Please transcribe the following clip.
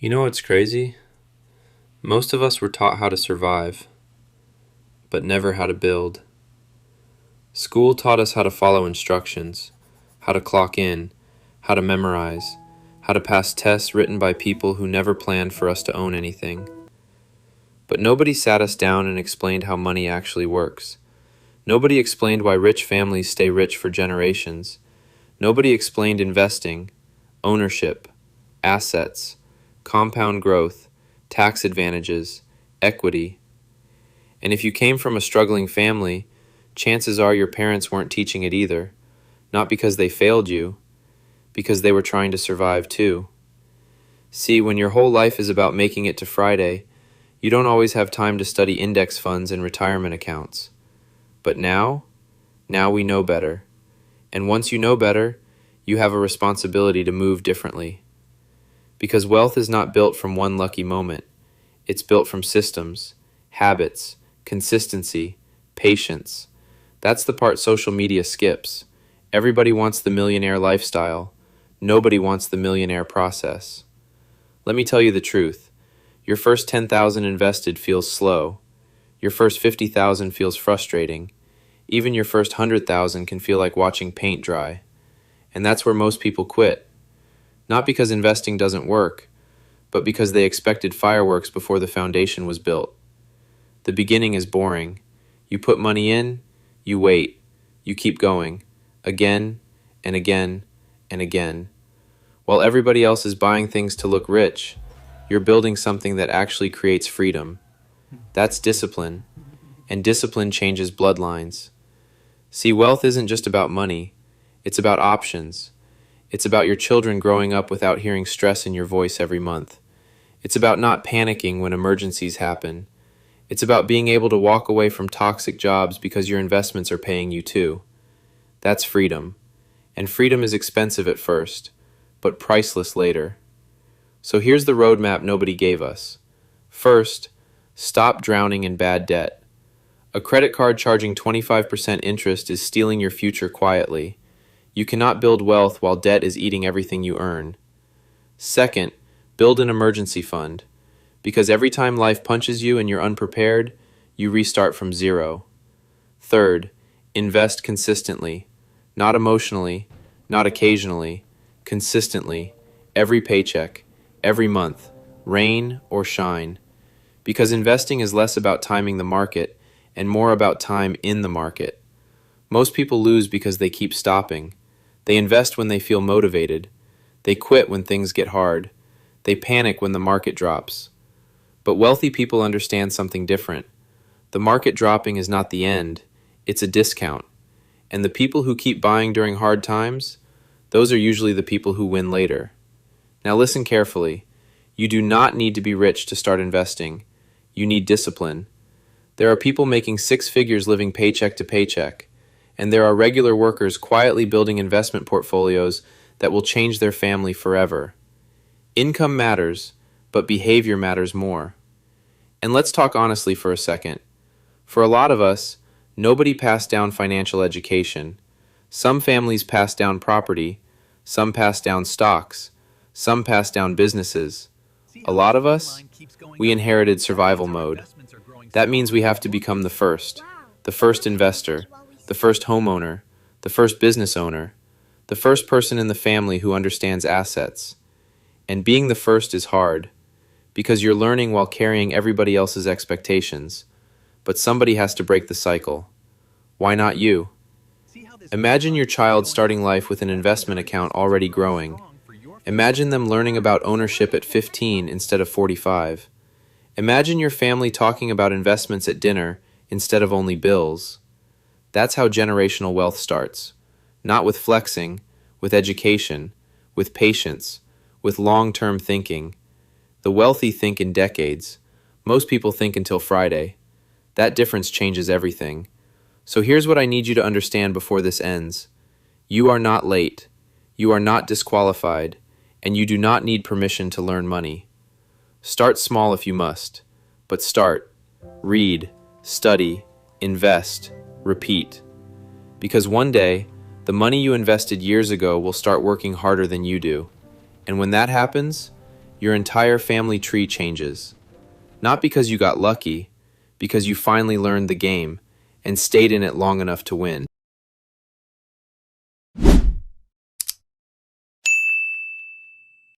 You know what's crazy? Most of us were taught how to survive, but never how to build. School taught us how to follow instructions, how to clock in, how to memorize, how to pass tests written by people who never planned for us to own anything. But nobody sat us down and explained how money actually works. Nobody explained why rich families stay rich for generations. Nobody explained investing, ownership, assets, compound growth, tax advantages, equity. And if you came from a struggling family, chances are your parents weren't teaching it either. Not because they failed you, because they were trying to survive too. See, when your whole life is about making it to Friday, you don't always have time to study index funds and retirement accounts. But now we know better. And once you know better, you have a responsibility to move differently. Because wealth is not built from one lucky moment. It's built from systems, habits, consistency, patience. That's the part social media skips. Everybody wants the millionaire lifestyle. Nobody wants the millionaire process. Let me tell you the truth. Your first 10,000 invested feels slow. Your first 50,000 feels frustrating. Even your first 100,000 can feel like watching paint dry. And that's where most people quit. Not because investing doesn't work, but because they expected fireworks before the foundation was built. The beginning is boring. You put money in, you wait, you keep going, again and again and again. While everybody else is buying things to look rich, you're building something that actually creates freedom. That's discipline, and discipline changes bloodlines. See, wealth isn't just about money, it's about options. It's about your children growing up without hearing stress in your voice every month. It's about not panicking when emergencies happen. It's about being able to walk away from toxic jobs because your investments are paying you too. That's freedom. And freedom is expensive at first, but priceless later. So here's the roadmap nobody gave us. First, stop drowning in bad debt. A credit card charging 25% interest is stealing your future quietly. You cannot build wealth while debt is eating everything you earn. Second, build an emergency fund. Because every time life punches you and you're unprepared, you restart from zero. Third, invest consistently. Not emotionally, not occasionally, consistently, every paycheck, every month, rain or shine. Because investing is less about timing the market and more about time in the market. Most people lose because they keep stopping. They invest when they feel motivated. They quit when things get hard. They panic when the market drops. But wealthy people understand something different. The market dropping is not the end, it's a discount. And the people who keep buying during hard times, those are usually the people who win later. Now listen carefully. You do not need to be rich to start investing. You need discipline. There are people making six figures living paycheck to paycheck, and there are regular workers quietly building investment portfolios that will change their family forever. Income matters, but behavior matters more. And let's talk honestly for a second. For a lot of us, nobody passed down financial education. Some families passed down property, some passed down stocks, some passed down businesses. A lot of us, we inherited survival mode. That means we have to become the first investor, the first homeowner, the first business owner, the first person in the family who understands assets. And being the first is hard, because you're learning while carrying everybody else's expectations. But somebody has to break the cycle. Why not you? Imagine your child starting life with an investment account already growing. Imagine them learning about ownership at 15 instead of 45. Imagine your family talking about investments at dinner instead of only bills. That's how generational wealth starts. Not with flexing, with education, with patience, with long-term thinking. The wealthy think in decades. Most people think until Friday. That difference changes everything. So here's what I need you to understand before this ends. You are not late. You are not disqualified. And you do not need permission to learn money. Start small if you must. But start. Read. Study. Invest. Repeat. Because one day, the money you invested years ago will start working harder than you do. And when that happens, Your entire family tree changes. Not because you got lucky, because you finally learned the game and stayed in it long enough to win.